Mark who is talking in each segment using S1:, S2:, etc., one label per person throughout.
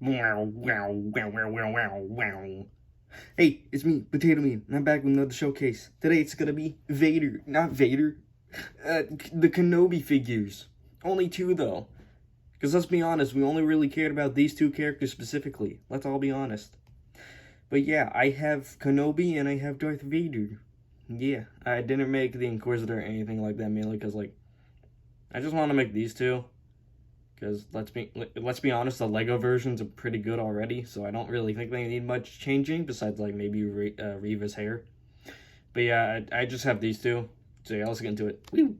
S1: Wow, wow, wow, wow, wow, wow, wow. Hey, it's me, Potato Mean, and I'm back with another showcase. Today it's gonna be Vader, not Vader, the Kenobi figures. Only two though. Because let's be honest, we only really cared about these two characters specifically. Let's all be honest. But yeah, I have Kenobi and I have Darth Vader. Yeah, I didn't make the Inquisitor or anything like that mainly because, like, I just want to make these two. Because let's be honest, the Lego versions are pretty good already, so I don't really think they need much changing besides like maybe Reva's hair. But yeah, I just have these two. So yeah, let's get into it. Woo!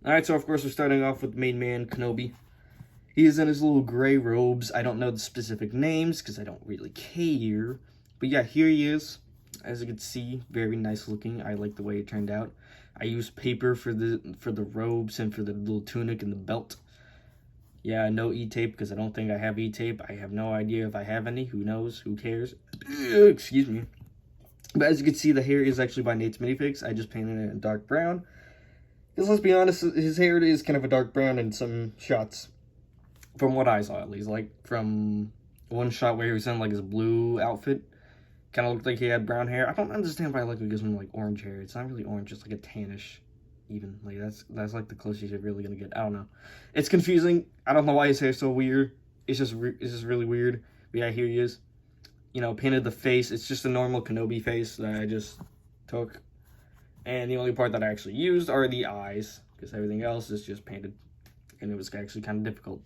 S1: All right, so of course we're starting off with the main man Kenobi. He is in his little gray robes. I don't know the specific names because I don't really care. But yeah, here he is. As you can see, very nice looking. I like the way it turned out. I used paper for the robes and for the little tunic and the belt. Yeah, no E-tape because I don't think I have E-tape. I have no idea if I have any. Who knows? Who cares? Excuse me. But as you can see, the hair is actually by Nate's Minifigs. I just painted it in dark brown. Because let's be honest, his hair is kind of a dark brown in some shots. From what I saw, at least. Like, from one shot where he was in, like, his blue outfit. Kind of looked like he had brown hair. I don't understand why Lego gives him, like, orange hair. It's not really orange, it's like a tannish, even. Like, that's like, the closest you're really gonna get. I don't know. It's confusing. I don't know why his hair's so weird. It's just really weird. But yeah, here he is. You know, painted the face. It's just a normal Kenobi face that I just took. And the only part that I actually used are the eyes. Because everything else is just painted. And it was actually kind of difficult.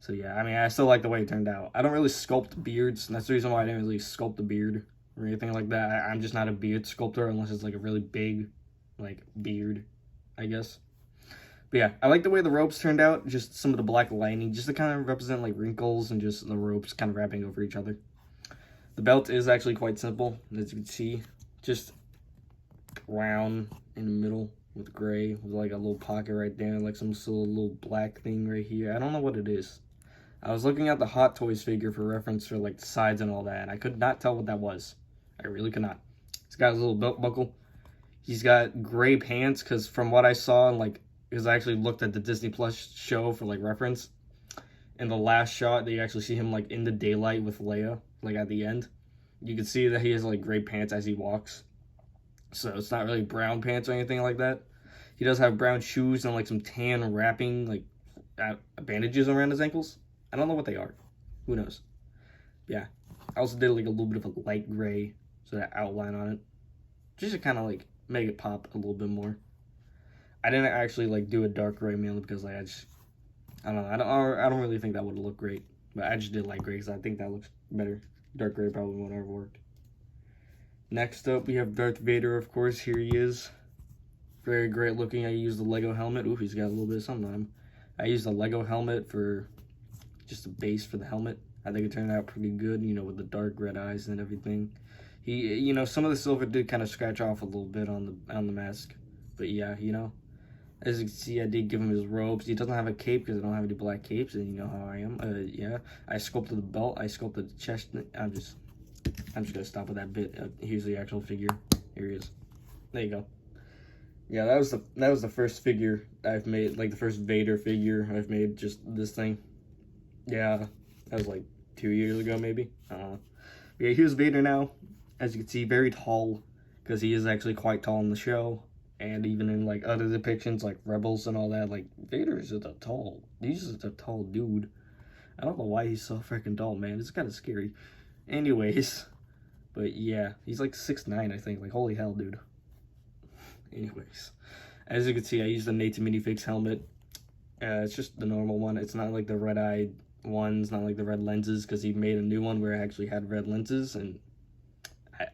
S1: So yeah, I mean, I still like the way it turned out. I don't really sculpt beards, and that's the reason why I didn't really sculpt a beard or anything like that. I'm just not a beard sculptor unless it's like a really big, like, beard, I guess. But yeah, I like the way the ropes turned out. Just some of the black lining, just to kind of represent like wrinkles and just the ropes kind of wrapping over each other. The belt is actually quite simple, as you can see. Just brown in the middle with gray, with like a little pocket right there, like some sort of little black thing right here. I don't know what it is. I was looking at the Hot Toys figure for reference for like the sides and all that, and I could not tell what that was. I really could not. He's got his little belt buckle. He's got gray pants, because from what I saw, like, because I actually looked at the Disney Plus show for like reference, in the last shot, you actually see him like in the daylight with Leia, like at the end. You can see that he has like gray pants as he walks. So it's not really brown pants or anything like that. He does have brown shoes and like some tan wrapping, like bandages around his ankles. I don't know what they are. Who knows? Yeah. I also did like a little bit of a light gray, so that outline on it, just to kind of like make it pop a little bit more. I didn't actually like do a dark gray mainly because like I don't know. I don't really think that would look great, but I just did light gray because I think that looks better. Dark gray probably won't ever work. Next up, we have Darth Vader. Of course, here he is. Very great looking. I used the Lego helmet. Ooh, he's got a little bit of something on him. I used the Lego helmet for just a base for the helmet. I think it turned out pretty good, you know, with the dark red eyes and everything. He, you know, some of the silver did kind of scratch off a little bit on the mask, but yeah, you know, as you can see, I did give him his robes. He doesn't have a cape because I don't have any black capes, and you know how I am. Yeah, I sculpted the belt. I sculpted the chest. I'm just gonna stop with that bit. Here's the actual figure. Here he is. There you go. Yeah, that was the first figure I've made, like the first Vader figure I've made. Just this thing. Yeah, that was like 2 years ago, maybe. Yeah, here's Vader now. As you can see, very tall, because he is actually quite tall in the show, and even in like other depictions, like Rebels and all that. Like, Vader is just he's just a tall dude. I don't know why he's so freaking tall, man. It's kind of scary. Anyways, but yeah, he's like 6'9", I think. Like, holy hell, dude. Anyways, as you can see, I used the Nate's Minifigs helmet. It's just the normal one. It's not like the red-eyed ones, not like the red lenses, because he made a new one where it actually had red lenses, and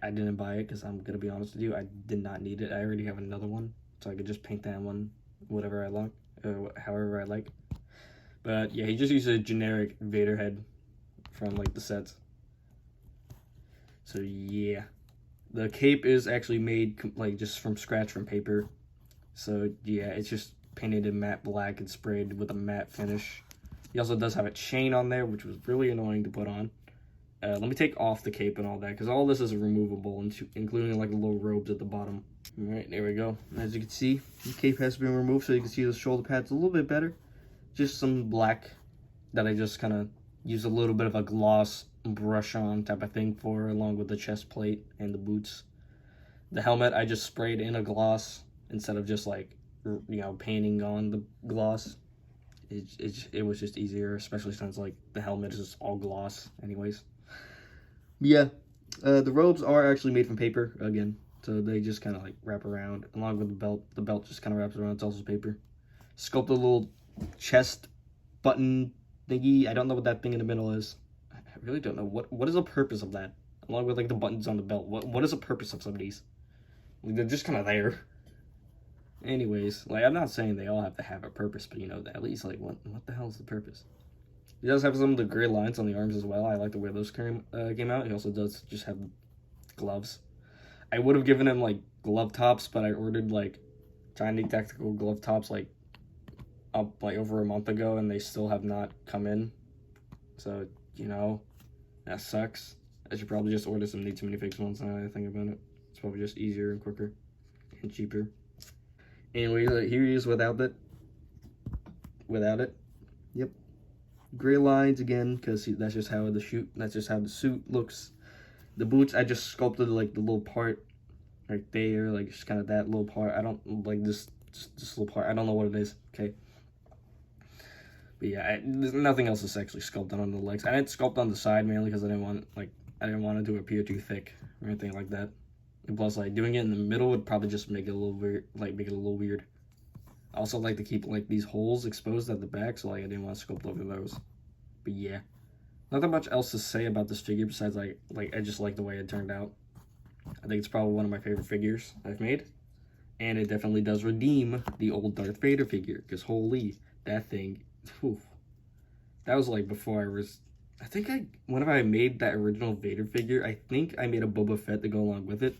S1: I didn't buy it because I'm gonna be honest with you, I did not need it. I already have another one, so I could just paint that one whatever I like, however I like. But yeah, he just used a generic Vader head from like the sets. So yeah, the cape is actually made like just from scratch from paper. So yeah, it's just painted in matte black and sprayed with a matte finish. He also does have a chain on there, which was really annoying to put on. Let me take off the cape and all that, because all this is removable, including like the little robes at the bottom. All right, there we go. As you can see, the cape has been removed, so you can see the shoulder pads a little bit better. Just some black that I just kind of use a little bit of a gloss brush on type of thing for, along with the chest plate and the boots. The helmet, I just sprayed in a gloss instead of just like, painting on the gloss. It was just easier, especially since like the helmet is just all gloss anyways. Yeah, the robes are actually made from paper again, so they just kind of like wrap around along with the belt. The belt just kind of wraps around. It's also paper. Sculpt a little chest button thingy. I don't know what that thing in the middle is. I really don't know what is the purpose of that. Along with like the buttons on the belt. What is the purpose of some of these? Like, they're just kind of there. Anyways, like I'm not saying they all have to have a purpose, but at least like what the hell is the purpose? He does have some of the gray lines on the arms as well. I like the way those came out. He also does just have gloves. I would have given him like glove tops, but I ordered like tiny tactical glove tops like up like over a month ago, and they still have not come in. So that sucks. I should probably just order some Need Too Many Fakes ones now that I think about it. It's probably just easier and quicker and cheaper. Anyways, here he is without it. Yep. Gray lines again, because that's just how the suit looks. The boots, I just sculpted like the little part right there, like just kind of that little part. I don't like this little part. I don't know what it is. Okay. But yeah, there's nothing else is actually sculpted on the legs. I didn't sculpt on the side mainly because I didn't want it to appear too thick or anything like that. And plus, like doing it in the middle would probably just make it a little weird. I also like to keep like these holes exposed at the back, so like I didn't want to sculpt over those. But yeah, nothing much else to say about this figure besides like I just like the way it turned out. I think it's probably one of my favorite figures I've made, and it definitely does redeem the old Darth Vader figure, because holy, that thing, whew, that was like before I think whenever I made that original Vader figure, I think I made a Boba Fett to go along with it.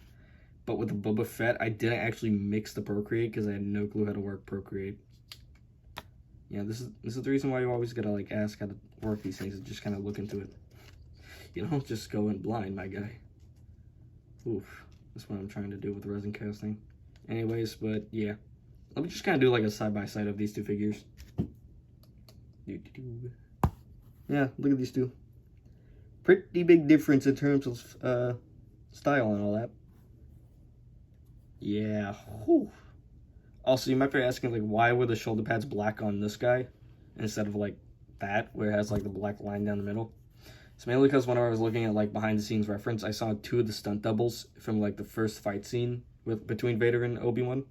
S1: But with the Boba Fett, I didn't actually mix the Procreate because I had no clue how to work Procreate. Yeah, this is the reason why you always gotta like ask how to work these things and just kind of look into it. You don't just go in blind, my guy. Oof, that's what I'm trying to do with resin casting. Anyways, but yeah, let me just kind of do like a side-by-side of these two figures. Yeah, look at these two. Pretty big difference in terms of style and all that. Yeah. Whew. Also, you might be asking, like, why were the shoulder pads black on this guy instead of, like, that, where it has, like, the black line down the middle? It's mainly because whenever I was looking at, like, behind-the-scenes reference, I saw two of the stunt doubles from, like, the first fight scene between Vader and Obi-Wan.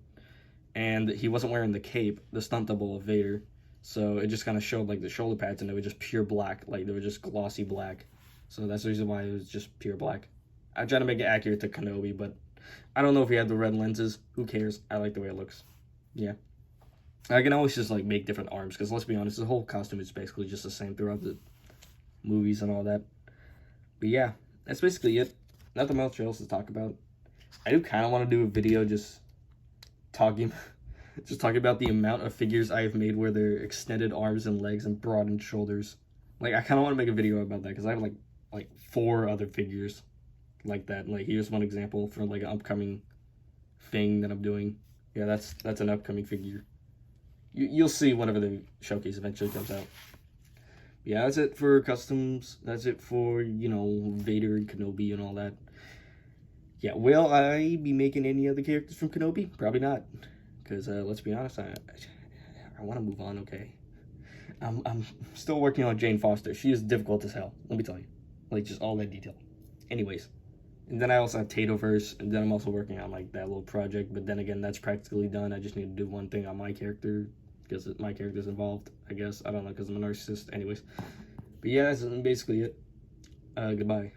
S1: And he wasn't wearing the cape, the stunt double of Vader. So it just kind of showed, like, the shoulder pads, and they were just pure black. Like, they were just glossy black. So that's the reason why it was just pure black. I tried to make it accurate to Kenobi, but I don't know if he had the red lenses. Who cares? I like the way it looks. Yeah. I can always just, like, make different arms, because let's be honest, the whole costume is basically just the same throughout the movies and all that. But yeah, that's basically it. Nothing much else to talk about. I do kind of want to do a video just talking about the amount of figures I've made where they're extended arms and legs and broadened shoulders. Like, I kind of want to make a video about that, because I have, like 4 other figures like that. Like, here's one example for, like, an upcoming thing that I'm doing. Yeah, that's an upcoming figure. You'll see whenever the showcase eventually comes out. Yeah, that's it for customs. That's it for, Vader and Kenobi and all that. Yeah, will I be making any other characters from Kenobi? Probably not. Because, let's be honest, I want to move on, okay? I'm still working on Jane Foster. She is difficult as hell, let me tell you. Like, just all that detail. Anyways. And then I also have Tatoverse, and then I'm also working on, like, that little project. But then again, that's practically done. I just need to do one thing on my character, because my character's involved, I guess. I don't know, because I'm a narcissist. Anyways. But yeah, that's basically it. Goodbye.